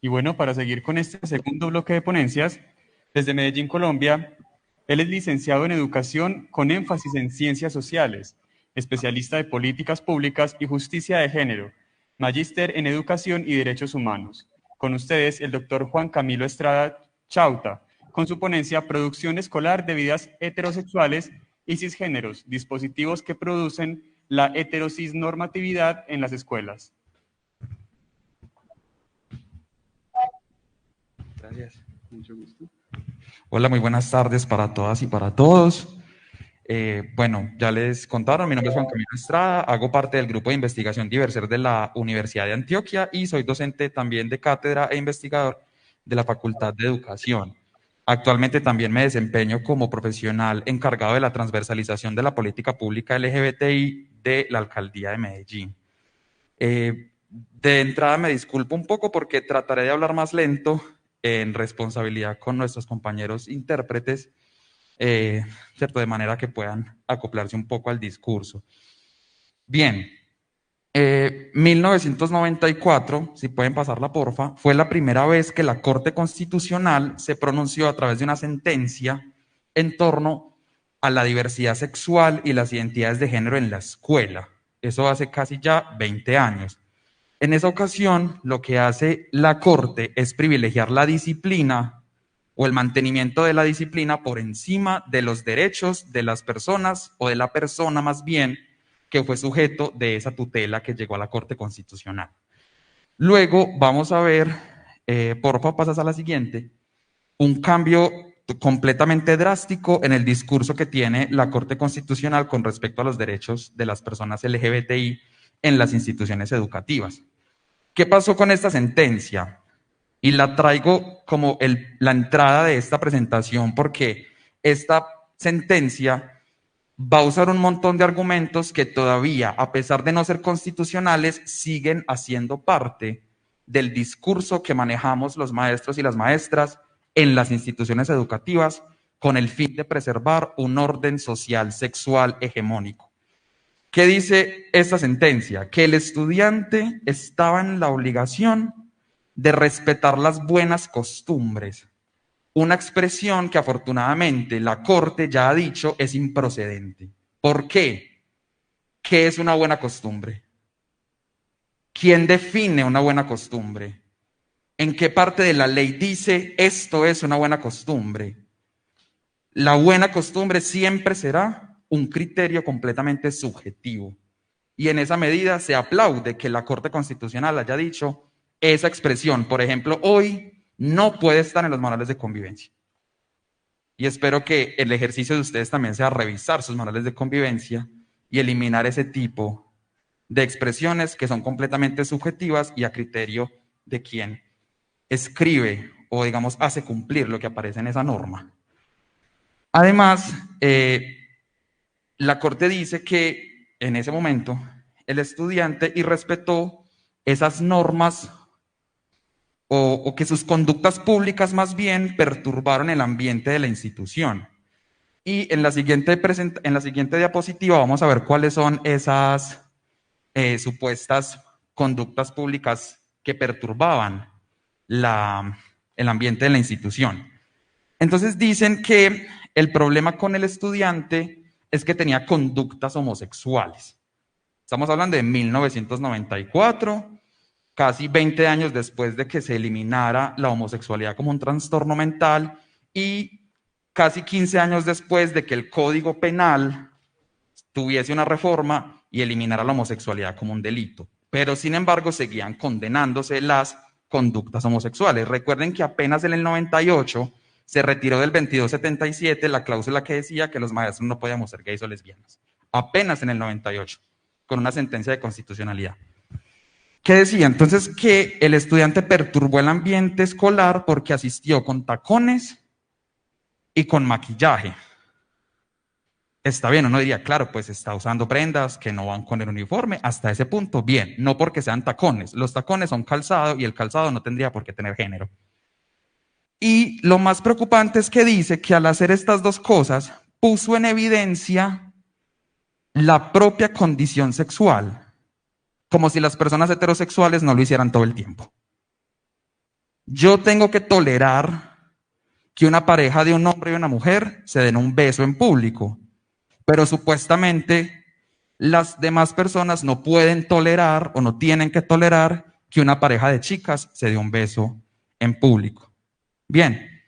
Y bueno, para seguir con este segundo bloque de ponencias, desde Medellín, Colombia, él es licenciado en Educación con énfasis en Ciencias Sociales, especialista de Políticas Públicas y Justicia de Género, magíster en Educación y Derechos Humanos. Con ustedes, el doctor Juan Camilo Estrada Chauta, con su ponencia Producción Escolar de Vidas Heterosexuales y Cisgéneros, dispositivos que producen la heterocisnormatividad en las escuelas. Gracias, mucho gusto. Hola, muy buenas tardes para todas y para todos. Bueno, ya les contaron, mi nombre es Juan Camilo Estrada, hago parte del grupo de investigación Diverser de la Universidad de Antioquia y soy docente también de cátedra e investigador de la Facultad de Educación. Actualmente también me desempeño como profesional encargado de la transversalización de la política pública LGBTI de la Alcaldía de Medellín. De entrada me disculpo un poco porque trataré de hablar más lento en responsabilidad con nuestros compañeros intérpretes, ¿cierto? De manera que puedan acoplarse un poco al discurso. Bien, 1994, si pueden pasarla porfa, fue la primera vez que la Corte Constitucional se pronunció a través de una sentencia en torno a la diversidad sexual y las identidades de género en la escuela. Eso hace casi ya 20 años. En esa ocasión, lo que hace la Corte es privilegiar la disciplina o el mantenimiento de la disciplina por encima de los derechos de las personas o de la persona más bien que fue sujeto de esa tutela que llegó a la Corte Constitucional. Luego vamos a ver, porfa, pasas a la siguiente, un cambio completamente drástico en el discurso que tiene la Corte Constitucional con respecto a los derechos de las personas LGBTI en las instituciones educativas. ¿Qué pasó con esta sentencia? Y la traigo como la entrada de esta presentación porque esta sentencia va a usar un montón de argumentos que todavía, a pesar de no ser constitucionales, siguen haciendo parte del discurso que manejamos los maestros y las maestras en las instituciones educativas con el fin de preservar un orden social sexual hegemónico. ¿Qué dice esta sentencia? Que el estudiante estaba en la obligación de respetar las buenas costumbres, una expresión que afortunadamente la Corte ya ha dicho es improcedente. ¿Por qué? ¿Qué es una buena costumbre? ¿Quién define una buena costumbre? ¿En qué parte de la ley dice esto es una buena costumbre? La buena costumbre siempre será un criterio completamente subjetivo. Y en esa medida se aplaude que la Corte Constitucional haya dicho esa expresión. Por ejemplo, hoy no puede estar en los manuales de convivencia. Y espero que el ejercicio de ustedes también sea revisar sus manuales de convivencia y eliminar ese tipo de expresiones que son completamente subjetivas y a criterio de quien escribe o, digamos, hace cumplir lo que aparece en esa norma. Además, la Corte dice que en ese momento el estudiante irrespetó esas normas o que sus conductas públicas más bien perturbaron el ambiente de la institución. Y en la siguiente diapositiva vamos a ver cuáles son esas supuestas conductas públicas que perturbaban el ambiente de la institución. Entonces dicen que el problema con el estudiante es que tenía conductas homosexuales. Estamos hablando de 1994, casi 20 años después de que se eliminara la homosexualidad como un trastorno mental y casi 15 años después de que el Código Penal tuviese una reforma y eliminara la homosexualidad como un delito. Pero, sin embargo, seguían condenándose las conductas homosexuales. Recuerden que apenas en el 98 se retiró del 2277 la cláusula que decía que los maestros no podíamos ser gays o lesbianas. Apenas en el 98, con una sentencia de constitucionalidad. ¿Qué decía? Entonces que el estudiante perturbó el ambiente escolar porque asistió con tacones y con maquillaje. Está bien, uno diría, claro, pues está usando prendas que no van con el uniforme, hasta ese punto, bien, no porque sean tacones. Los tacones son calzado y el calzado no tendría por qué tener género. Y lo más preocupante es que dice que al hacer estas dos cosas, puso en evidencia la propia condición sexual, como si las personas heterosexuales no lo hicieran todo el tiempo. Yo tengo que tolerar que una pareja de un hombre y una mujer se den un beso en público, pero supuestamente las demás personas no pueden tolerar o no tienen que tolerar que una pareja de chicas se dé un beso en público. Bien,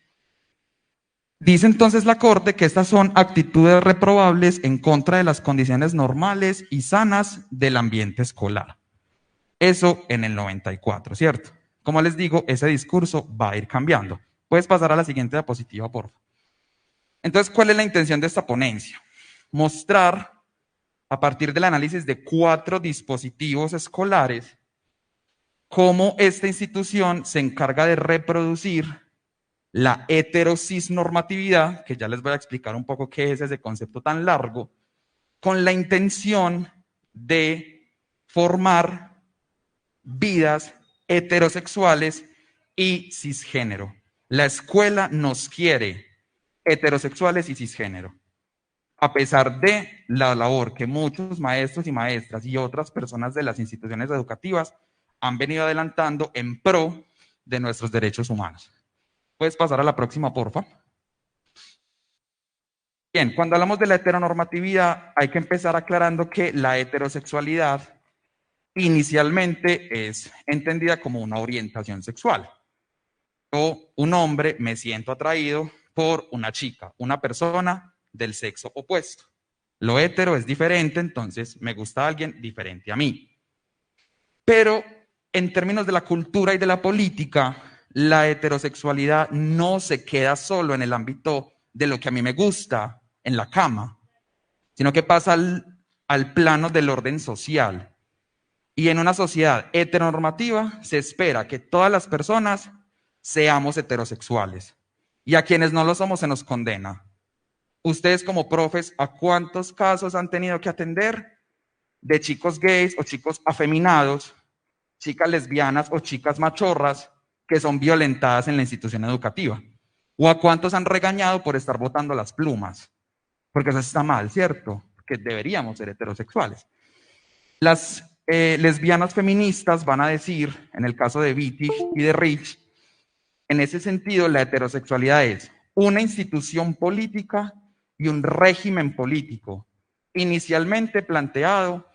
dice entonces la Corte que estas son actitudes reprobables en contra de las condiciones normales y sanas del ambiente escolar. Eso en el 94, ¿cierto? Como les digo, ese discurso va a ir cambiando. Puedes pasar a la siguiente diapositiva, por favor. Entonces, ¿cuál es la intención de esta ponencia? Mostrar, a partir del análisis de 4 dispositivos escolares, cómo esta institución se encarga de reproducir la heterocisnormatividad, que ya les voy a explicar un poco qué es ese concepto tan largo, con la intención de formar vidas heterosexuales y cisgénero. La escuela nos quiere heterosexuales y cisgénero, a pesar de la labor que muchos maestros y maestras y otras personas de las instituciones educativas han venido adelantando en pro de nuestros derechos humanos. ¿Puedes pasar a la próxima, porfa? Bien, cuando hablamos de la heteronormatividad, hay que empezar aclarando que la heterosexualidad inicialmente es entendida como una orientación sexual. Yo, un hombre, me siento atraído por una chica, una persona del sexo opuesto. Lo hetero es diferente, entonces me gusta alguien diferente a mí. Pero en términos de la cultura y de la política, la heterosexualidad no se queda solo en el ámbito de lo que a mí me gusta en la cama, sino que pasa al plano del orden social. Y en una sociedad heteronormativa se espera que todas las personas seamos heterosexuales. Y a quienes no lo somos se nos condena. Ustedes como profes, ¿a cuántos casos han tenido que atender de chicos gays o chicos afeminados, chicas lesbianas o chicas machorras que son violentadas en la institución educativa? ¿O a cuántos han regañado por estar botando las plumas? Porque eso está mal, ¿cierto? Que deberíamos ser heterosexuales. Las lesbianas feministas van a decir, en el caso de Wittig y de Rich, en ese sentido, la heterosexualidad es una institución política y un régimen político, inicialmente planteado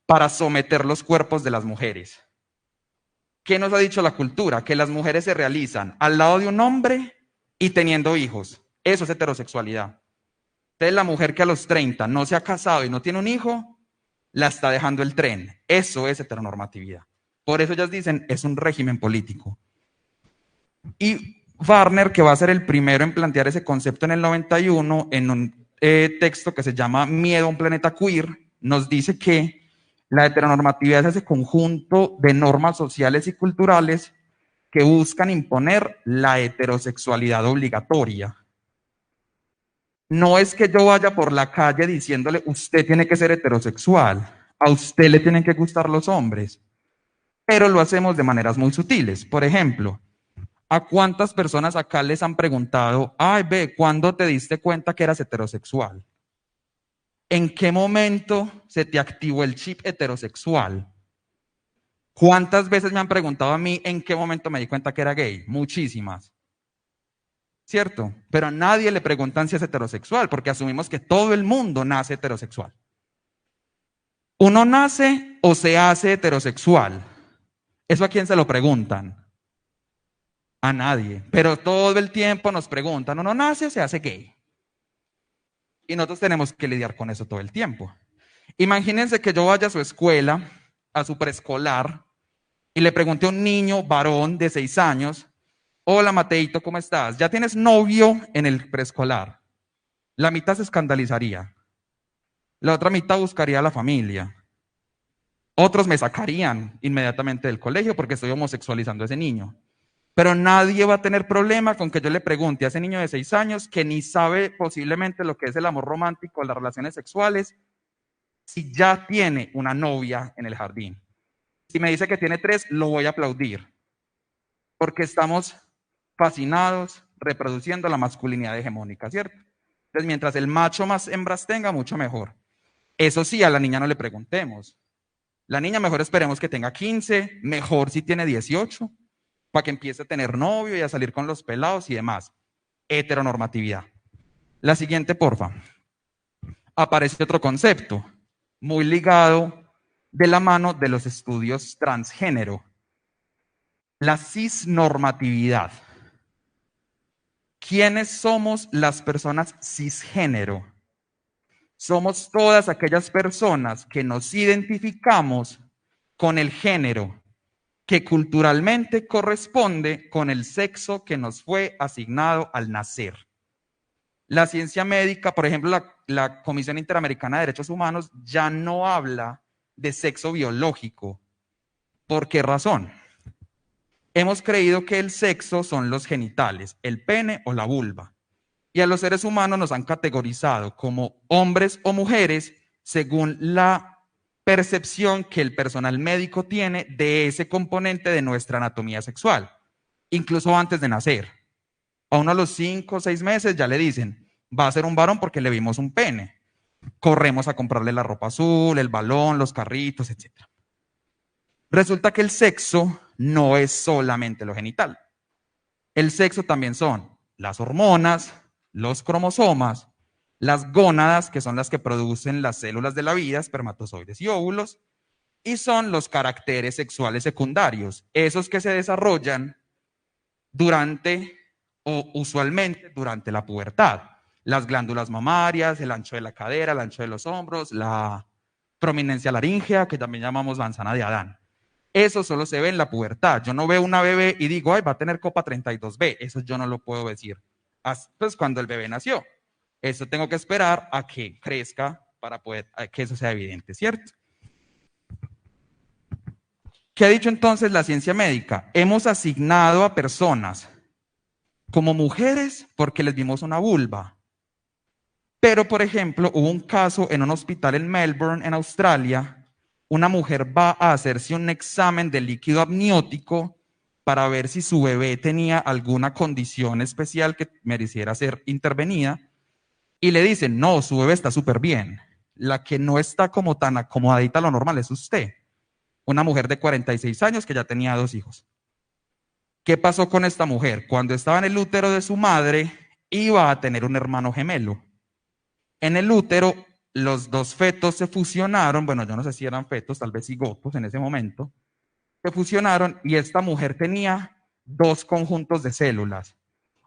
para someter los cuerpos de las mujeres. ¿Qué nos ha dicho la cultura? Que las mujeres se realizan al lado de un hombre y teniendo hijos. Eso es heterosexualidad. Entonces, la mujer que a los 30 no se ha casado y no tiene un hijo, la está dejando el tren. Eso es heteronormatividad. Por eso ellas dicen, es un régimen político. Y Warner, que va a ser el primero en plantear ese concepto en el 91, en un texto que se llama Miedo a un planeta queer, nos dice que la heteronormatividad es ese conjunto de normas sociales y culturales que buscan imponer la heterosexualidad obligatoria. No es que yo vaya por la calle diciéndole, usted tiene que ser heterosexual, a usted le tienen que gustar los hombres, pero lo hacemos de maneras muy sutiles. Por ejemplo, ¿a cuántas personas acá les han preguntado, ay, ve, ¿cuándo te diste cuenta que eras heterosexual? ¿En qué momento se te activó el chip heterosexual? ¿Cuántas veces me han preguntado a mí en qué momento me di cuenta que era gay? Muchísimas. ¿Cierto? Pero a nadie le preguntan si es heterosexual, porque asumimos que todo el mundo nace heterosexual. ¿Uno nace o se hace heterosexual? ¿Eso a quién se lo preguntan? A nadie. Pero todo el tiempo nos preguntan, ¿uno nace o se hace gay? Y nosotros tenemos que lidiar con eso todo el tiempo. Imagínense que yo vaya a su escuela, a su preescolar, y le pregunte a un niño varón de 6 años, hola Mateito, ¿cómo estás? ¿Ya tienes novio en el preescolar? La mitad se escandalizaría. La otra mitad buscaría a la familia. Otros me sacarían inmediatamente del colegio porque estoy homosexualizando a ese niño. Pero nadie va a tener problema con que yo le pregunte a ese niño de 6 años que ni sabe posiblemente lo que es el amor romántico, las relaciones sexuales, si ya tiene una novia en el jardín. Si me dice que tiene 3, lo voy a aplaudir. Porque estamos fascinados reproduciendo la masculinidad hegemónica, ¿cierto? Entonces, mientras el macho más hembras tenga, mucho mejor. Eso sí, a la niña no le preguntemos. La niña mejor esperemos que tenga 15, mejor si tiene 18. para que empiece a tener novio y a salir con los pelados y demás. Heteronormatividad. La siguiente, porfa. Aparece otro concepto, muy ligado de la mano de los estudios transgénero. La cisnormatividad. ¿Quiénes somos las personas cisgénero? Somos todas aquellas personas que nos identificamos con el género que culturalmente corresponde con el sexo que nos fue asignado al nacer. La ciencia médica, por ejemplo, la Comisión Interamericana de Derechos Humanos ya no habla de sexo biológico. ¿Por qué razón? Hemos creído que el sexo son los genitales, el pene o la vulva. Y a los seres humanos nos han categorizado como hombres o mujeres según la percepción que el personal médico tiene de ese componente de nuestra anatomía sexual, incluso antes de nacer. A uno a los 5 o 6 meses ya le dicen, va a ser un varón porque le vimos un pene. Corremos a comprarle la ropa azul, el balón, los carritos, etc. Resulta que el sexo no es solamente lo genital. El sexo también son las hormonas, los cromosomas, las gónadas, que son las que producen las células de la vida, espermatozoides y óvulos, y son los caracteres sexuales secundarios, esos que se desarrollan durante o usualmente durante la pubertad. Las glándulas mamarias, el ancho de la cadera, el ancho de los hombros, la prominencia laríngea, que también llamamos manzana de Adán. Eso solo se ve en la pubertad. Yo no veo una bebé y digo, ay, va a tener copa 32B. Eso yo no lo puedo decir. Pues cuando el bebé nació. Eso tengo que esperar a que crezca para poder que eso sea evidente, ¿cierto? ¿Qué ha dicho entonces la ciencia médica? Hemos asignado a personas como mujeres porque les vimos una vulva. Pero, por ejemplo, hubo un caso en un hospital en Melbourne, en Australia. Una mujer va a hacerse un examen de líquido amniótico para ver si su bebé tenía alguna condición especial que mereciera ser intervenida. Y le dicen, no, su bebé está súper bien. La que no está como tan acomodadita a lo normal es usted. Una mujer de 46 años que ya tenía 2 hijos. ¿Qué pasó con esta mujer? Cuando estaba en el útero de su madre, iba a tener un hermano gemelo. En el útero, los 2 fetos se fusionaron, bueno, yo no sé si eran fetos, tal vez cigotos en ese momento, se fusionaron y esta mujer tenía 2 conjuntos de células.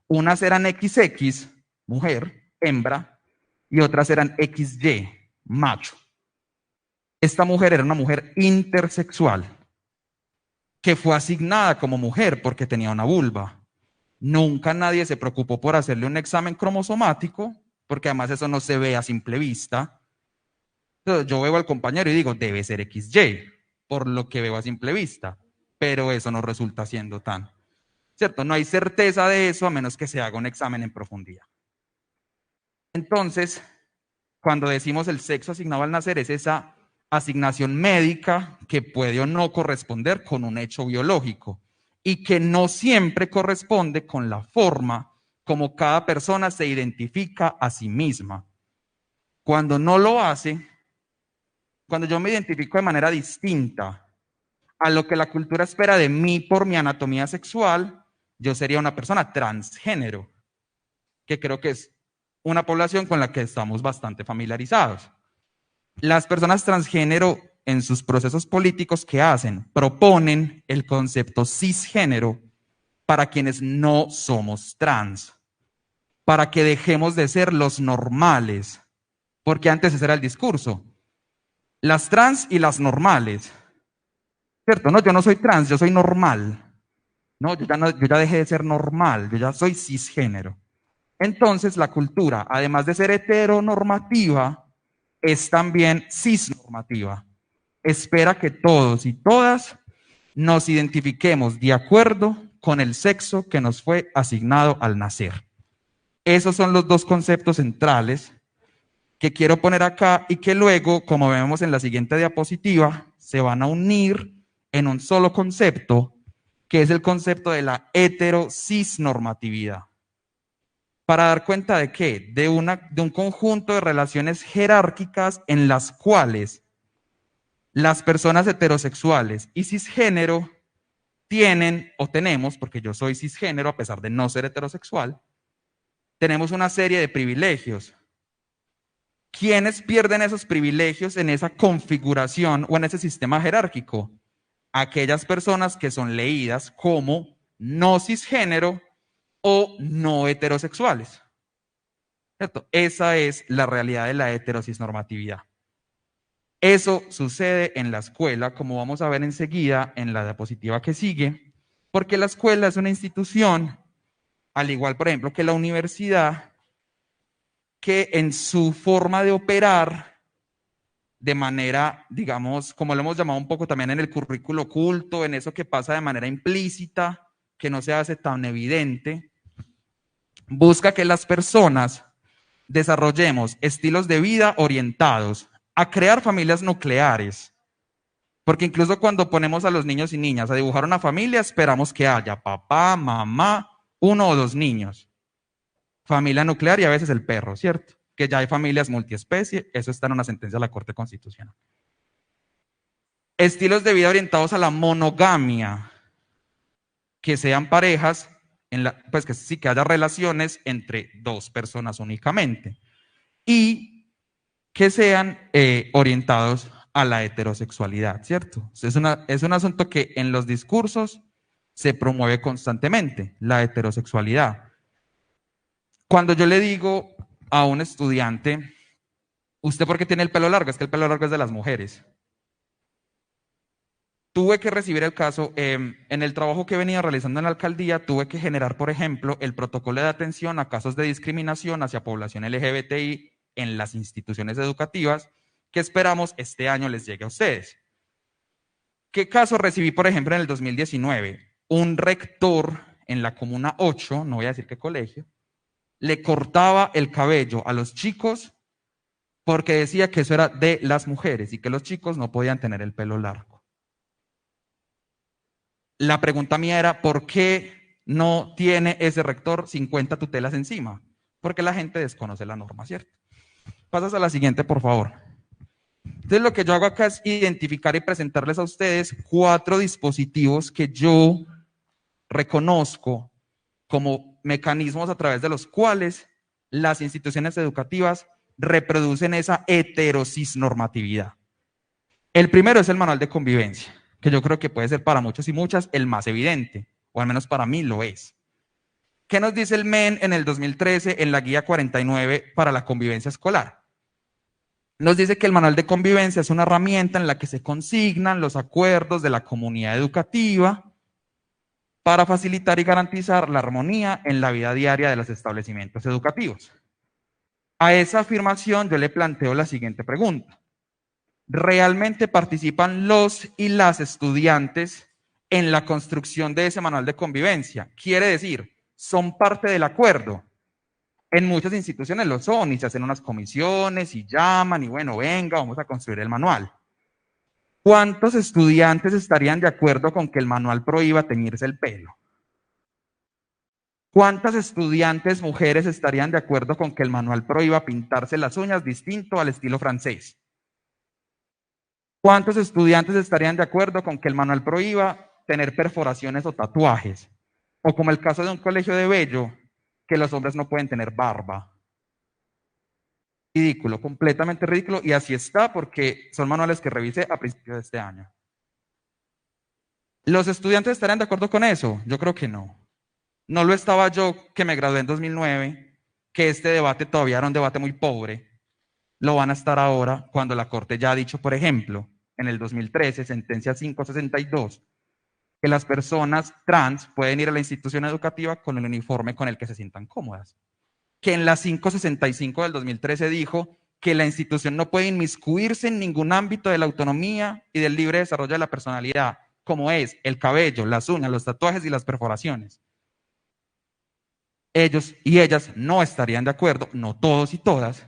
Unas eran XX, mujer, hembra, y otras eran XY, macho. Esta mujer era una mujer intersexual que fue asignada como mujer porque tenía una vulva. Nunca nadie se preocupó por hacerle un examen cromosomático, porque además eso no se ve a simple vista. Entonces yo veo al compañero y digo, debe ser XY, por lo que veo a simple vista, pero eso no resulta siendo tan, ¿cierto? No hay certeza de eso a menos que se haga un examen en profundidad. Entonces, cuando decimos el sexo asignado al nacer, es esa asignación médica que puede o no corresponder con un hecho biológico y que no siempre corresponde con la forma como cada persona se identifica a sí misma. Cuando no lo hace, cuando yo me identifico de manera distinta a lo que la cultura espera de mí por mi anatomía sexual, yo sería una persona transgénero, que creo que es una población con la que estamos bastante familiarizados. Las personas transgénero en sus procesos políticos, ¿qué hacen? Proponen el concepto cisgénero para quienes no somos trans, para que dejemos de ser los normales, porque antes ese era el discurso. Las trans y las normales, ¿cierto? No, yo no soy trans, yo soy normal. No, yo ya dejé de ser normal, yo ya soy cisgénero. Entonces la cultura, además de ser heteronormativa, es también cisnormativa. Espera que todos y todas nos identifiquemos de acuerdo con el sexo que nos fue asignado al nacer. Esos son los 2 conceptos centrales que quiero poner acá y que luego, como vemos en la siguiente diapositiva, se van a unir en un solo concepto, que es el concepto de la heterocisnormatividad. Para dar cuenta de qué? De un conjunto de relaciones jerárquicas en las cuales las personas heterosexuales y cisgénero tienen o tenemos, porque yo soy cisgénero a pesar de no ser heterosexual, tenemos una serie de privilegios. ¿Quiénes pierden esos privilegios en esa configuración o en ese sistema jerárquico? Aquellas personas que son leídas como no cisgénero o no heterosexuales. ¿Cierto? Esa es la realidad de la heterocisnormatividad. Eso sucede en la escuela, como vamos a ver enseguida en la diapositiva que sigue, porque la escuela es una institución, al igual, por ejemplo, que la universidad, que en su forma de operar, de manera, digamos, como lo hemos llamado un poco también en el currículo oculto, en eso que pasa de manera implícita, que no se hace tan evidente, busca que las personas desarrollemos estilos de vida orientados a crear familias nucleares. Porque incluso cuando ponemos a los niños y niñas a dibujar una familia, esperamos que haya papá, mamá, 1 o 2 niños. Familia nuclear y a veces el perro, ¿cierto? Que ya hay familias multiespecie, eso está en una sentencia de la Corte Constitucional. Estilos de vida orientados a la monogamia, que sean parejas, pues que sí que haya relaciones entre 2 personas únicamente. Y que sean orientados a la heterosexualidad, ¿cierto? Es un asunto que en los discursos se promueve constantemente, la heterosexualidad. Cuando yo le digo a un estudiante, ¿usted por qué tiene el pelo largo? Es que el pelo largo es de las mujeres. Tuve que recibir el caso, en el trabajo que venía realizando en la alcaldía, tuve que generar, por ejemplo, el protocolo de atención a casos de discriminación hacia población LGBTI en las instituciones educativas, que esperamos este año les llegue a ustedes. ¿Qué caso recibí, por ejemplo, en el 2019? Un rector en la Comuna 8, no voy a decir qué colegio, le cortaba el cabello a los chicos porque decía que eso era de las mujeres y que los chicos no podían tener el pelo largo. La pregunta mía era, ¿por qué no tiene ese rector 50 tutelas encima? Porque la gente desconoce la norma, ¿cierto? Pasas a la siguiente, por favor. Entonces, lo que yo hago acá es identificar y presentarles a ustedes 4 dispositivos que yo reconozco como mecanismos a través de los cuales las instituciones educativas reproducen esa heterocisnormatividad. El primero es el manual de convivencia, que yo creo que puede ser para muchos y muchas el más evidente, o al menos para mí lo es. ¿Qué nos dice el MEN en el 2013 en la guía 49 para la convivencia escolar? Nos dice que el manual de convivencia es una herramienta en la que se consignan los acuerdos de la comunidad educativa para facilitar y garantizar la armonía en la vida diaria de los establecimientos educativos. A esa afirmación yo le planteo la siguiente pregunta. ¿Realmente participan los y las estudiantes en la construcción de ese manual de convivencia? Quiere decir, ¿son parte del acuerdo? En muchas instituciones lo son y se hacen unas comisiones y llaman y bueno, venga, vamos a construir el manual. ¿Cuántos estudiantes estarían de acuerdo con que el manual prohíba teñirse el pelo? ¿Cuántas estudiantes mujeres estarían de acuerdo con que el manual prohíba pintarse las uñas distinto al estilo francés? ¿Cuántos estudiantes estarían de acuerdo con que el manual prohíba tener perforaciones o tatuajes? O como el caso de un colegio de Bello, que los hombres no pueden tener barba. Ridículo, completamente ridículo, y así está porque son manuales que revisé a principios de este año. ¿Los estudiantes estarían de acuerdo con eso? Yo creo que no. No lo estaba yo, que me gradué en 2009, que este debate todavía era un debate muy pobre. Lo van a estar ahora cuando la Corte ya ha dicho, por ejemplo, en el 2013, sentencia 562, que las personas trans pueden ir a la institución educativa con el uniforme con el que se sientan cómodas. Que en la 565 del 2013 dijo que la institución no puede inmiscuirse en ningún ámbito de la autonomía y del libre desarrollo de la personalidad, como es el cabello, las uñas, los tatuajes y las perforaciones. Ellos y ellas no estarían de acuerdo, no todos y todas,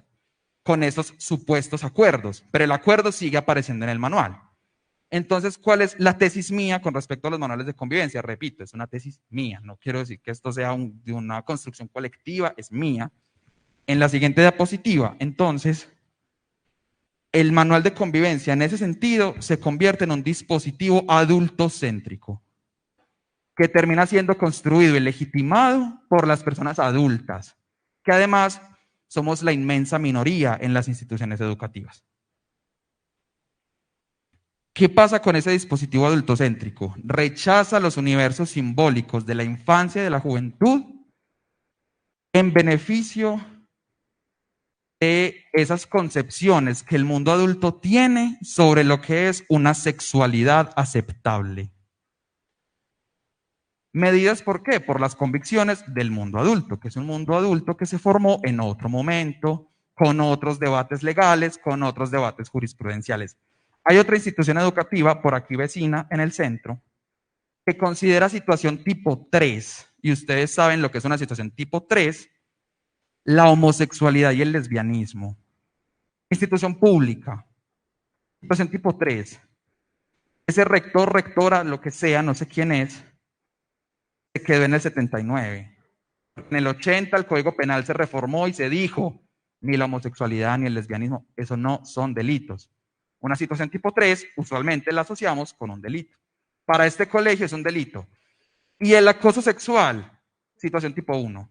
con esos supuestos acuerdos, pero el acuerdo sigue apareciendo en el manual. Entonces, ¿cuál es la tesis mía con respecto a los manuales de convivencia? Repito, es una tesis mía, no quiero decir que esto sea de una construcción colectiva, es mía. En la siguiente diapositiva, entonces, el manual de convivencia en ese sentido se convierte en un dispositivo adultocéntrico. que termina siendo construido y legitimado por las personas adultas, que además somos la inmensa minoría en las instituciones educativas. ¿Qué pasa con ese dispositivo adultocéntrico? Rechaza los universos simbólicos de la infancia y de la juventud en beneficio de esas concepciones que el mundo adulto tiene sobre lo que es una sexualidad aceptable. Medidas, ¿por qué? Por las convicciones del mundo adulto, que es un mundo adulto que se formó en otro momento, con otros debates legales, con otros debates jurisprudenciales. Hay otra institución educativa por aquí vecina en el centro que considera situación tipo 3, y ustedes saben lo que es una situación tipo 3, la homosexualidad y el lesbianismo. Institución pública, situación tipo 3. Ese rector, rectora, lo que sea, no sé quién es, se quedó en el 79. En el 80 el Código Penal se reformó y se dijo, ni la homosexualidad ni el lesbianismo, eso no son delitos. Una situación tipo 3 usualmente la asociamos con un delito. Para este colegio es un delito. Y el acoso sexual, situación tipo 1.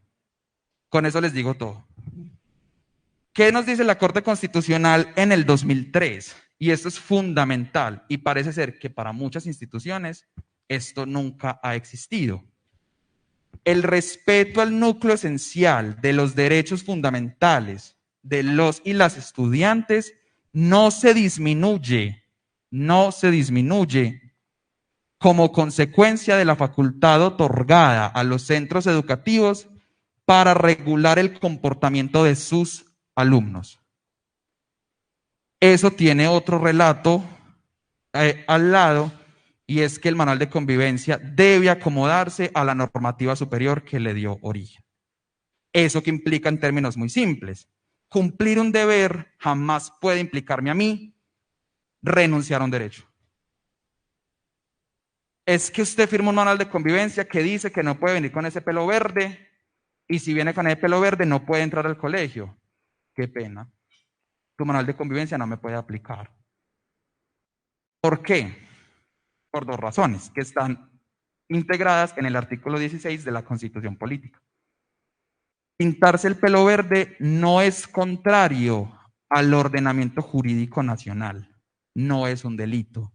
Con eso les digo todo. ¿Qué nos dice la Corte Constitucional en el 2003? Y esto es fundamental y parece ser que para muchas instituciones esto nunca ha existido. El respeto al núcleo esencial de los derechos fundamentales de los y las estudiantes no se disminuye como consecuencia de la facultad otorgada a los centros educativos para regular el comportamiento de sus alumnos. Eso tiene otro relato al lado, y es que el manual de convivencia debe acomodarse a la normativa superior que le dio origen. ¿Eso que implica en términos muy simples? Cumplir un deber jamás puede implicarme a mí renunciar a un derecho. Es que usted firma un manual de convivencia que dice que no puede venir con ese pelo verde, y si viene con ese pelo verde no puede entrar al colegio. Qué pena. Tu manual de convivencia no me puede aplicar. ¿Por qué? Por dos razones que están integradas en el artículo 16 de la Constitución Política. Pintarse el pelo verde no es contrario al ordenamiento jurídico nacional, no es un delito.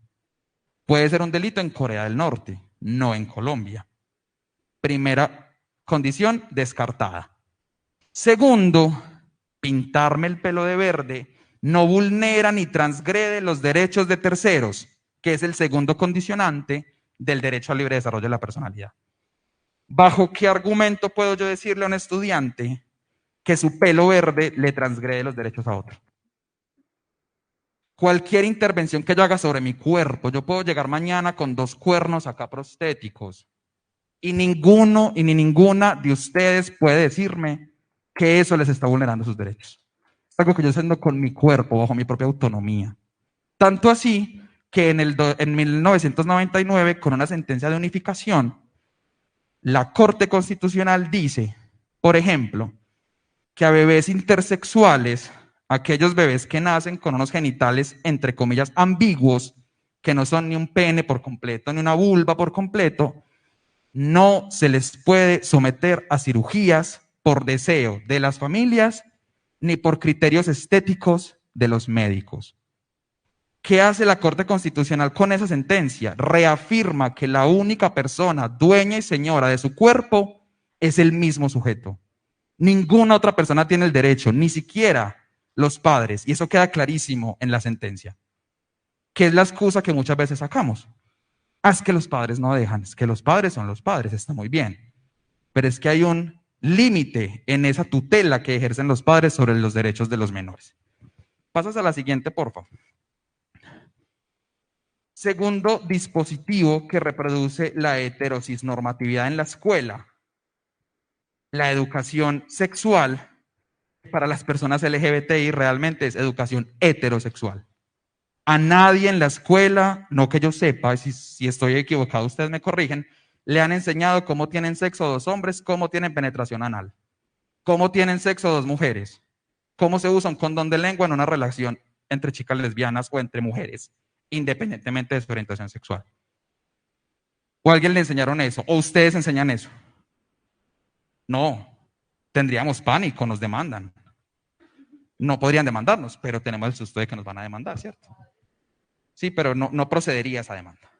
Puede ser un delito en Corea del Norte, no en Colombia. Primera condición, descartada. Segundo, pintarme el pelo de verde no vulnera ni transgrede los derechos de terceros, que es el segundo condicionante del derecho al libre desarrollo de la personalidad. ¿Bajo qué argumento puedo yo decirle a un estudiante que su pelo verde le transgrede los derechos a otro? Cualquier intervención que yo haga sobre mi cuerpo, yo puedo llegar mañana con 2 cuernos acá prostéticos y ninguno y ni ninguna de ustedes puede decirme que eso les está vulnerando sus derechos. Es algo que yo estoy haciendo con mi cuerpo, bajo mi propia autonomía. Tanto así que en 1999, con una sentencia de unificación, la Corte Constitucional dice, por ejemplo, que a bebés intersexuales, aquellos bebés que nacen con unos genitales, entre comillas, ambiguos, que no son ni un pene por completo, ni una vulva por completo, no se les puede someter a cirugías por deseo de las familias ni por criterios estéticos de los médicos. ¿Qué hace la Corte Constitucional con esa sentencia? Reafirma que la única persona dueña y señora de su cuerpo es el mismo sujeto. Ninguna otra persona tiene el derecho, ni siquiera los padres, y eso queda clarísimo en la sentencia. ¿Qué es la excusa que muchas veces sacamos? Es que los padres no dejan, es que los padres son los padres, está muy bien. Pero es que hay un límite en esa tutela que ejercen los padres sobre los derechos de los menores. Pasas a la siguiente, por favor. Segundo dispositivo que reproduce la heterocisnormatividad en la escuela, la educación sexual para las personas LGBTI realmente es educación heterosexual. A nadie en la escuela, no que yo sepa, si estoy equivocado ustedes me corrigen, le han enseñado cómo tienen sexo 2 hombres, cómo tienen penetración anal, cómo tienen sexo 2 mujeres, cómo se usa un condón de lengua en una relación entre chicas lesbianas o entre mujeres, independientemente de su orientación sexual. ¿O a alguien le enseñaron eso? ¿O ustedes enseñan eso? No, tendríamos pánico, nos demandan. No podrían demandarnos, pero tenemos el susto de que nos van a demandar, ¿cierto? Sí, pero no procedería esa demanda.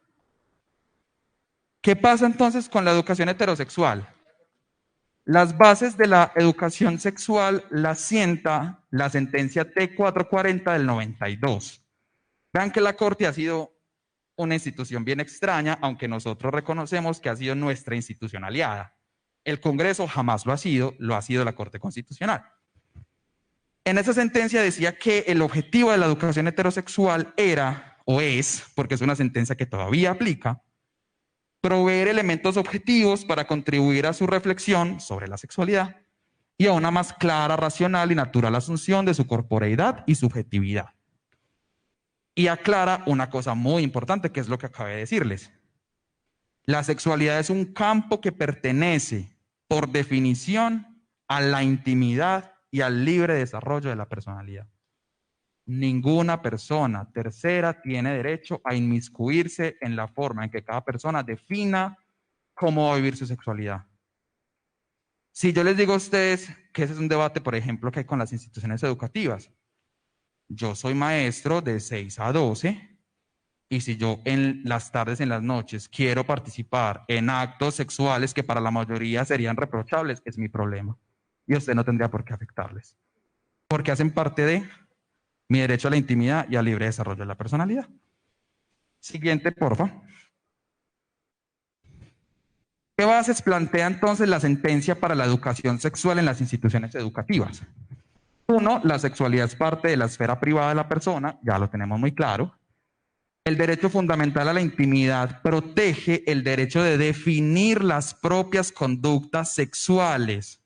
¿Qué pasa entonces con la educación heterosexual? Las bases de la educación sexual las sienta la sentencia T440 del 92. Vean que la Corte ha sido una institución bien extraña, aunque nosotros reconocemos que ha sido nuestra institución aliada. El Congreso jamás lo ha sido la Corte Constitucional. En esa sentencia decía que el objetivo de la educación heterosexual era, o es, porque es una sentencia que todavía aplica, proveer elementos objetivos para contribuir a su reflexión sobre la sexualidad y a una más clara, racional y natural asunción de su corporeidad y subjetividad. Y aclara una cosa muy importante, que es lo que acabé de decirles. La sexualidad es un campo que pertenece, por definición, a la intimidad y al libre desarrollo de la personalidad. Ninguna persona tercera tiene derecho a inmiscuirse en la forma en que cada persona defina cómo va a vivir su sexualidad. Si yo les digo a ustedes que ese es un debate, por ejemplo, que hay con las instituciones educativas. Yo soy maestro de 6 a 12 y si yo en las tardes, en las noches, quiero participar en actos sexuales que para la mayoría serían reprochables, es mi problema. Y usted no tendría por qué afectarles. Porque hacen parte de mi derecho a la intimidad y al libre desarrollo de la personalidad. Siguiente, porfa. ¿Qué bases plantea entonces la sentencia para la educación sexual en las instituciones educativas? Uno, la sexualidad es parte de la esfera privada de la persona, ya lo tenemos muy claro. El derecho fundamental a la intimidad protege el derecho de definir las propias conductas sexuales.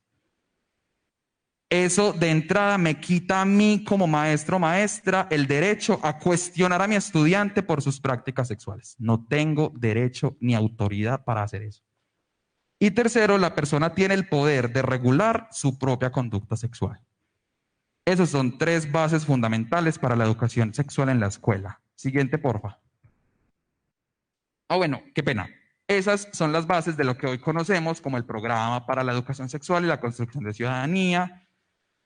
Eso de entrada me quita a mí como maestro o maestra el derecho a cuestionar a mi estudiante por sus prácticas sexuales. No tengo derecho ni autoridad para hacer eso. Y tercero, la persona tiene el poder de regular su propia conducta sexual. Esas son 3 bases fundamentales para la educación sexual en la escuela. Siguiente, porfa. Bueno, qué pena. Esas son las bases de lo que hoy conocemos como el Programa para la Educación Sexual y la Construcción de Ciudadanía,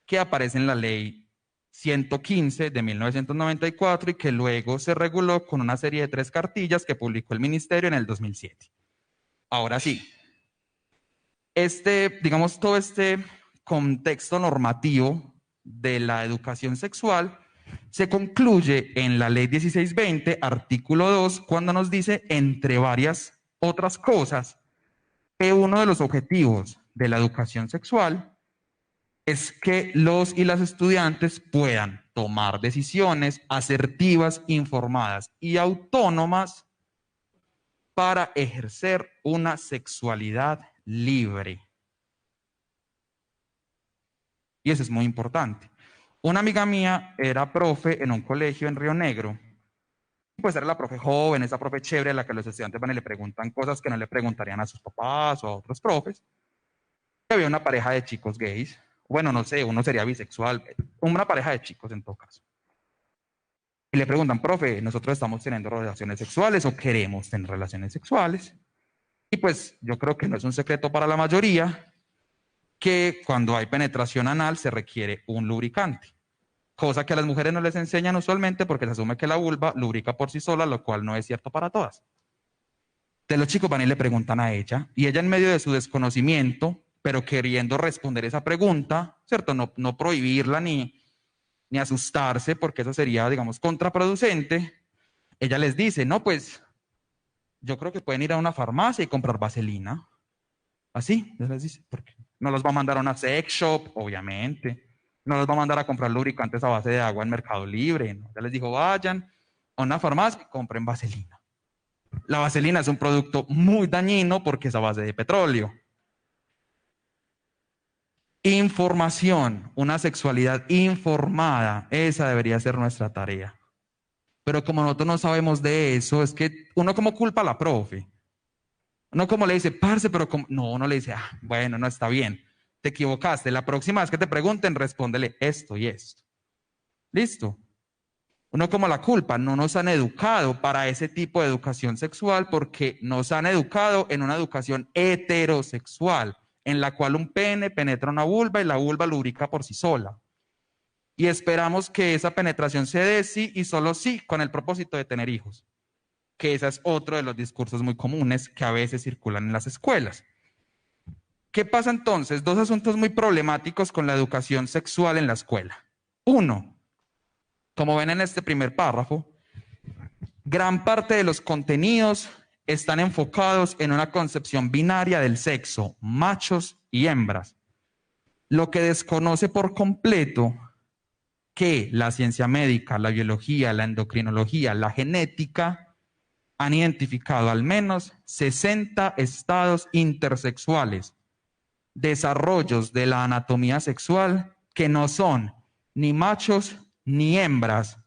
que aparece en la Ley 115 de 1994 y que luego se reguló con una serie de 3 cartillas que publicó el Ministerio en el 2007. Ahora sí, digamos, todo este contexto normativo de la educación sexual se concluye en la Ley 1620, artículo 2, cuando nos dice, entre varias otras cosas, que uno de los objetivos de la educación sexual es que los y las estudiantes puedan tomar decisiones asertivas, informadas y autónomas para ejercer una sexualidad libre. Y eso es muy importante. Una amiga mía era profe en un colegio en Río Negro. Pues era la profe joven, esa profe chévere a la que los estudiantes van y le preguntan cosas que no le preguntarían a sus papás o a otros profes. Y había una pareja de chicos gays. Bueno, no sé, uno sería bisexual. Una pareja de chicos en todo caso. Y le preguntan, profe, ¿nosotros estamos teniendo relaciones sexuales o queremos tener relaciones sexuales? Y pues yo creo que no es un secreto para la mayoría que cuando hay penetración anal se requiere un lubricante, cosa que a las mujeres no les enseñan usualmente porque se asume que la vulva lubrica por sí sola, lo cual no es cierto para todas. Entonces los chicos van y le preguntan a ella, y ella en medio de su desconocimiento, pero queriendo responder esa pregunta, ¿cierto? No prohibirla ni asustarse, porque eso sería, digamos, contraproducente. Ella les dice, no, pues yo creo que pueden ir a una farmacia y comprar vaselina. Así, les dice, porque no los va a mandar a una sex shop, obviamente. No los va a mandar a comprar lubricantes a base de agua en Mercado Libre. ¿No? Ya les dijo, vayan a una farmacia y compren vaselina. La vaselina es un producto muy dañino porque es a base de petróleo. Información, una sexualidad informada, esa debería ser nuestra tarea. Pero como nosotros no sabemos de eso, es que uno como culpa a la profe. Uno como le dice, parce, pero como... No, uno le dice, bueno, no está bien. Te equivocaste. La próxima vez que te pregunten, respóndele esto y esto. ¿Listo? Uno como la culpa, no nos han educado para ese tipo de educación sexual porque nos han educado en una educación heterosexual, en la cual un pene penetra una vulva y la vulva lubrica por sí sola. Y esperamos que esa penetración se dé sí y solo sí con el propósito de tener hijos, que ese es otro de los discursos muy comunes que a veces circulan en las escuelas. ¿Qué pasa entonces? Dos asuntos muy problemáticos con la educación sexual en la escuela. Uno, como ven en este primer párrafo, gran parte de los contenidos están enfocados en una concepción binaria del sexo, machos y hembras, lo que desconoce por completo que la ciencia médica, la biología, la endocrinología, la genética han identificado al menos 60 estados intersexuales, desarrollos de la anatomía sexual que no son ni machos ni hembras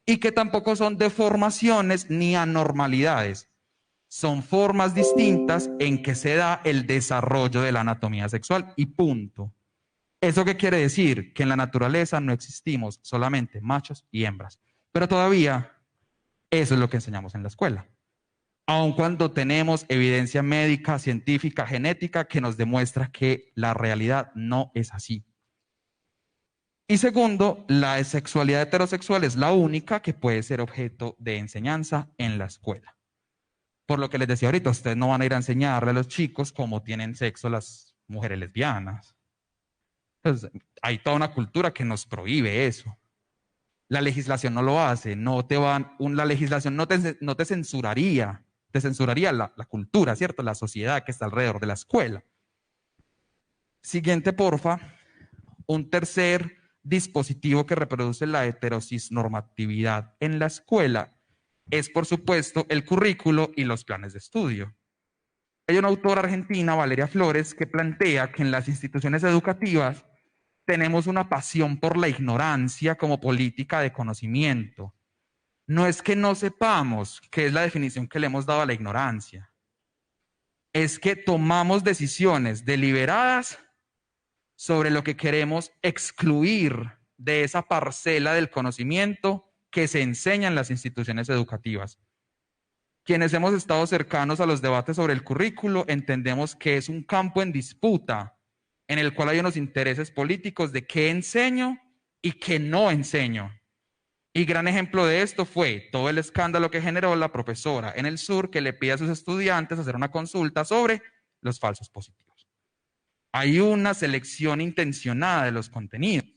y que tampoco son deformaciones ni anormalidades. Son formas distintas en que se da el desarrollo de la anatomía sexual y punto. ¿Eso qué quiere decir? Que en la naturaleza no existimos solamente machos y hembras. Pero todavía eso es lo que enseñamos en la escuela. Aun cuando tenemos evidencia médica, científica, genética que nos demuestra que la realidad no es así. Y segundo, la sexualidad heterosexual es la única que puede ser objeto de enseñanza en la escuela. Por lo que les decía ahorita, ustedes no van a ir a enseñarle a los chicos cómo tienen sexo las mujeres lesbianas. Entonces, hay toda una cultura que nos prohíbe eso. La legislación no lo hace, la legislación no te censuraría, te censuraría la cultura, ¿cierto? La sociedad que está alrededor de la escuela. Siguiente, porfa. Un tercer dispositivo que reproduce la heterocisnormatividad en la escuela es, por supuesto, el currículo y los planes de estudio. Hay una autora argentina, Valeria Flores, que plantea que en las instituciones educativas tenemos una pasión por la ignorancia como política de conocimiento. No es que no sepamos qué es la definición que le hemos dado a la ignorancia. Es que tomamos decisiones deliberadas sobre lo que queremos excluir de esa parcela del conocimiento que se enseña en las instituciones educativas. Quienes hemos estado cercanos a los debates sobre el currículo entendemos que es un campo en disputa en el cual hay unos intereses políticos de qué enseño y qué no enseño. Y gran ejemplo de esto fue todo el escándalo que generó la profesora en el sur que le pide a sus estudiantes hacer una consulta sobre los falsos positivos. Hay una selección intencionada de los contenidos.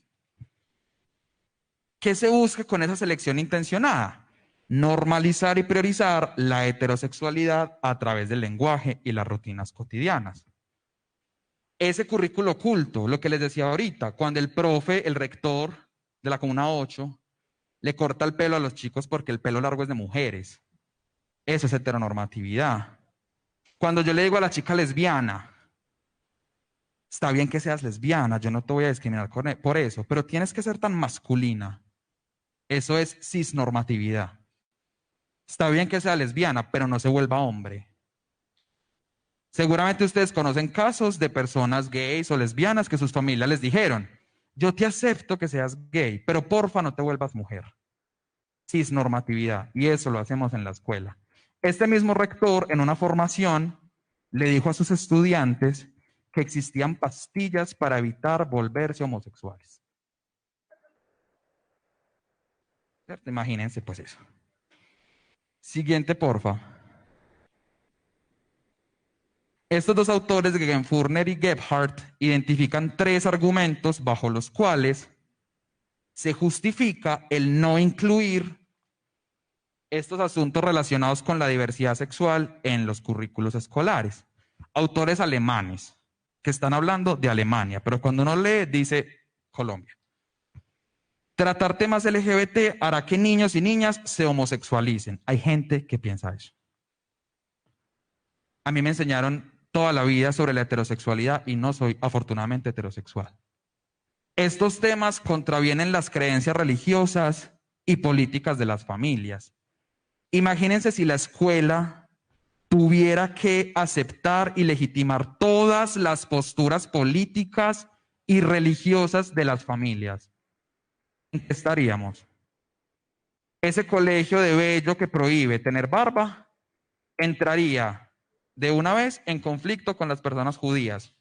¿Qué se busca con esa selección intencionada? Normalizar y priorizar la heterosexualidad a través del lenguaje y las rutinas cotidianas. Ese currículo oculto, lo que les decía ahorita, cuando el profe, el rector de la Comuna 8, le corta el pelo a los chicos porque el pelo largo es de mujeres. Eso es heteronormatividad. Cuando yo le digo a la chica lesbiana, está bien que seas lesbiana, yo no te voy a discriminar por eso, pero tienes que ser tan masculina. Eso es cisnormatividad. Está bien que sea lesbiana, pero no se vuelva hombre. Seguramente ustedes conocen casos de personas gays o lesbianas que sus familias les dijeron, yo te acepto que seas gay, pero porfa no te vuelvas mujer. Cisnormatividad, y eso lo hacemos en la escuela. Este mismo rector en una formación le dijo a sus estudiantes que existían pastillas para evitar volverse homosexuales. ¿Cierto? Imagínense pues eso. Siguiente, porfa. Estos dos autores, Gegenfurner y Gebhardt, identifican tres argumentos bajo los cuales se justifica el no incluir estos asuntos relacionados con la diversidad sexual en los currículos escolares. Autores alemanes que están hablando de Alemania, pero cuando uno lee dice Colombia. Tratar temas LGBT hará que niños y niñas se homosexualicen. Hay gente que piensa eso. A mí me enseñaron toda la vida sobre la heterosexualidad y no soy afortunadamente heterosexual. Estos temas contravienen las creencias religiosas y políticas de las familias. Imagínense si la escuela tuviera que aceptar y legitimar todas las posturas políticas y religiosas de las familias. ¿En qué estaríamos? ese colegio de Bello que prohíbe tener barba entraría de una vez en conflicto con las personas judías,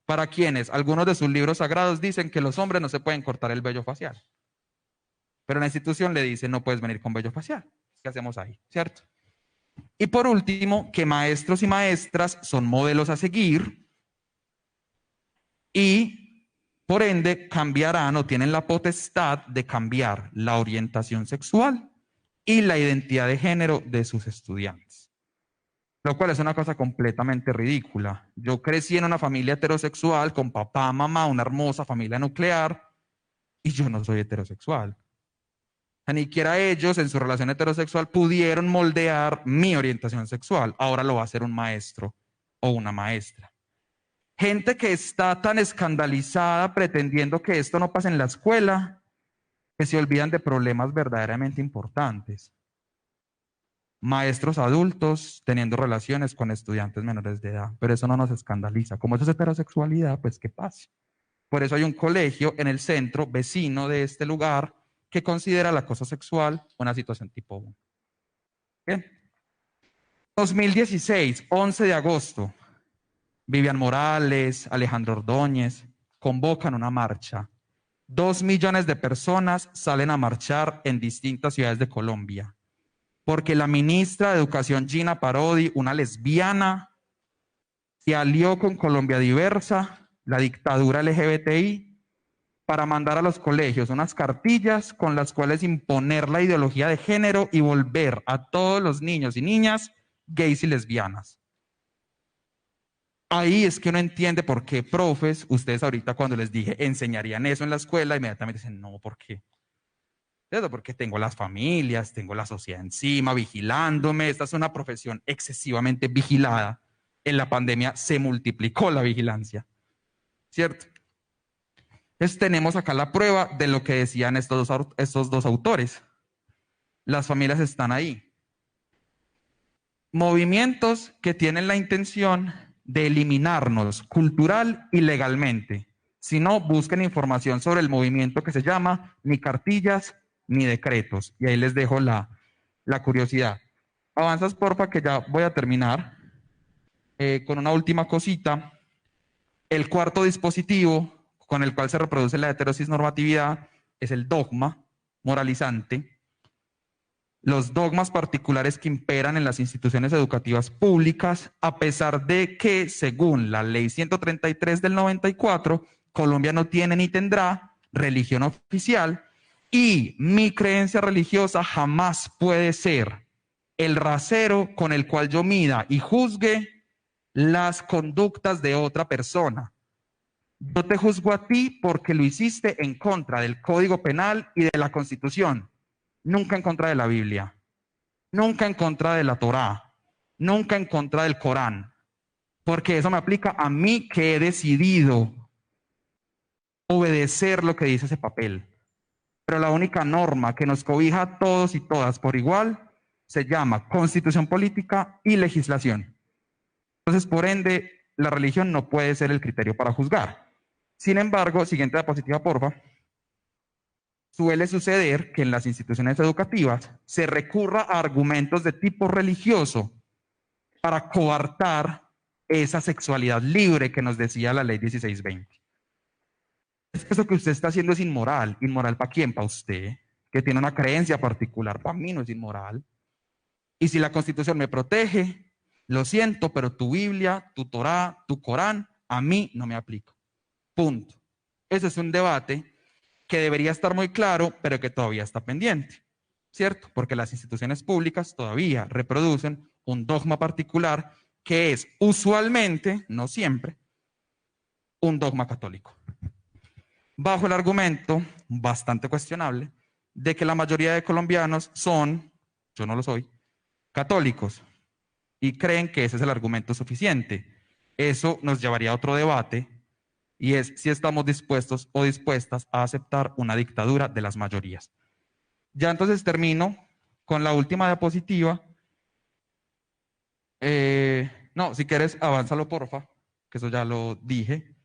para quienes algunos de sus libros sagrados dicen que los hombres no se pueden cortar el vello facial. Pero la institución le dice, no puedes venir con vello facial. ¿Qué hacemos ahí? ¿Cierto? Y por último, que maestros y maestras son modelos a seguir y por ende cambiarán o tienen la potestad de cambiar la orientación sexual y la identidad de género de sus estudiantes. Lo cual es una cosa completamente ridícula. Yo crecí en una familia heterosexual con papá, mamá, una hermosa familia nuclear y yo no soy heterosexual. Ni siquiera ellos en su relación heterosexual pudieron moldear mi orientación sexual. Ahora lo va a hacer un maestro o una maestra. Gente que está tan escandalizada pretendiendo que esto no pase en la escuela, que se olvidan de problemas verdaderamente importantes. Maestros adultos teniendo relaciones con estudiantes menores de edad, pero eso no nos escandaliza. Como eso es heterosexualidad, pues que pase. Por eso hay un colegio en el centro, vecino de este lugar, que considera el acoso sexual una situación tipo 1. Bien. 2016, 11 de agosto, Vivian Morales, Alejandro Ordóñez convocan una marcha. 2 millones de personas salen a marchar en distintas ciudades de Colombia, porque la ministra de Educación, Gina Parodi, una lesbiana, se alió con Colombia Diversa, la dictadura LGBTI, para mandar a los colegios unas cartillas con las cuales imponer la ideología de género y volver a todos los niños y niñas gays y lesbianas. Ahí es que uno entiende por qué profes, ustedes ahorita cuando les dije enseñarían eso en la escuela, inmediatamente dicen, no, ¿por qué? Eso porque tengo las familias, tengo la sociedad encima, vigilándome. Esta es una profesión excesivamente vigilada. En la pandemia se multiplicó la vigilancia, ¿cierto? Entonces tenemos acá la prueba de lo que decían estos dos autores. Las familias están ahí. Movimientos que tienen la intención de eliminarnos cultural y legalmente. Si no, busquen información sobre el movimiento que se llama Ni Cartillas ni Decretos. Y ahí les dejo la curiosidad. Avanzas, porfa, que ya voy a terminar con una última cosita. El cuarto dispositivo con el cual se reproduce la heterosis-normatividad es el dogma moralizante. Los dogmas particulares que imperan en las instituciones educativas públicas, a pesar de que, según la ley 133 del 94, Colombia no tiene ni tendrá religión oficial y mi creencia religiosa jamás puede ser el rasero con el cual yo mida y juzgue las conductas de otra persona. Yo te juzgo a ti porque lo hiciste en contra del Código Penal y de la Constitución, nunca en contra de la Biblia, nunca en contra de la Torá, nunca en contra del Corán, porque eso me aplica a mí que he decidido obedecer lo que dice ese papel. Pero la única norma que nos cobija a todos y todas por igual se llama Constitución Política y Legislación. Entonces, por ende, la religión no puede ser el criterio para juzgar. Sin embargo, siguiente diapositiva, porfa. Suele suceder que en las instituciones educativas se recurra a argumentos de tipo religioso para coartar esa sexualidad libre que nos decía la ley 1620. Eso que usted está haciendo es inmoral. ¿Inmoral para quién? Para usted, que tiene una creencia particular. Para mí no es inmoral. Y si la Constitución me protege, lo siento, pero tu Biblia, tu Torá, tu Corán, a mí no me aplica. Punto. Ese es un debate que debería estar muy claro, pero que todavía está pendiente, ¿cierto? Porque las instituciones públicas todavía reproducen un dogma particular que es usualmente, no siempre, un dogma católico. Bajo el argumento, bastante cuestionable, de que la mayoría de colombianos son, yo no lo soy, católicos y creen que ese es el argumento suficiente. Eso nos llevaría a otro debate y es si estamos dispuestos o dispuestas a aceptar una dictadura de las mayorías. Ya entonces termino con la última diapositiva. No, si quieres, avánzalo, porfa, que eso ya lo dije.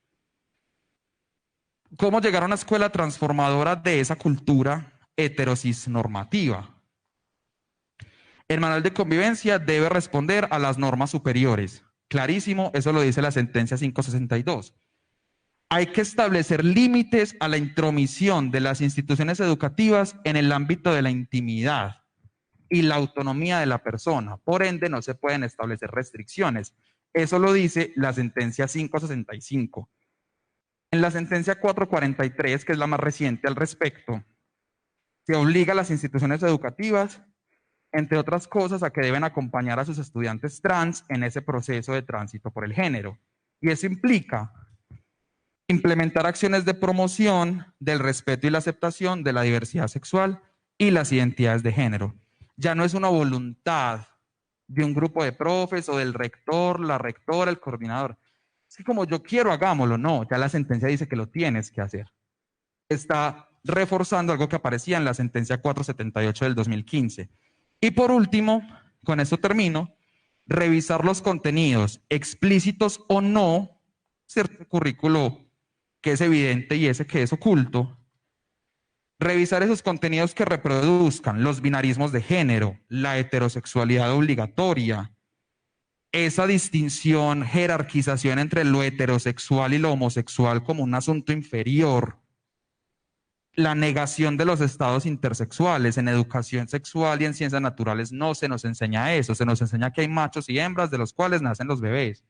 ¿Cómo llegar a una escuela transformadora de esa cultura heterosis normativa? El manual de convivencia debe responder a las normas superiores. Clarísimo, eso lo dice la sentencia 562. Hay que establecer límites a la intromisión de las instituciones educativas en el ámbito de la intimidad y la autonomía de la persona. Por ende, no se pueden establecer restricciones. Eso lo dice la sentencia 565. En la sentencia 443, que es la más reciente al respecto, se obliga a las instituciones educativas, entre otras cosas, a que deben acompañar a sus estudiantes trans en ese proceso de tránsito por el género. Y eso implica implementar acciones de promoción del respeto y la aceptación de la diversidad sexual y las identidades de género. Ya no es una voluntad de un grupo de profes o del rector, la rectora, el coordinador. Es que como yo quiero, hagámoslo. No, ya la sentencia dice que lo tienes que hacer. Está reforzando algo que aparecía en la sentencia 478 del 2015. Y por último, con esto termino, revisar los contenidos explícitos o no, cierto currículo que es evidente y ese que es oculto, revisar esos contenidos que reproduzcan los binarismos de género, la heterosexualidad obligatoria, esa distinción, jerarquización entre lo heterosexual y lo homosexual como un asunto inferior, la negación de los estados intersexuales. En educación sexual y en ciencias naturales no se nos enseña eso, se nos enseña que hay machos y hembras de los cuales nacen los bebés,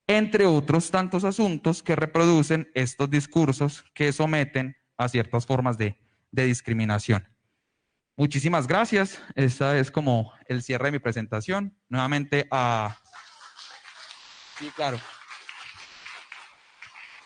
entre otros tantos asuntos que reproducen estos discursos que someten a ciertas formas de discriminación. Muchísimas gracias. Esta es como el cierre de mi presentación. Nuevamente a... Sí, claro.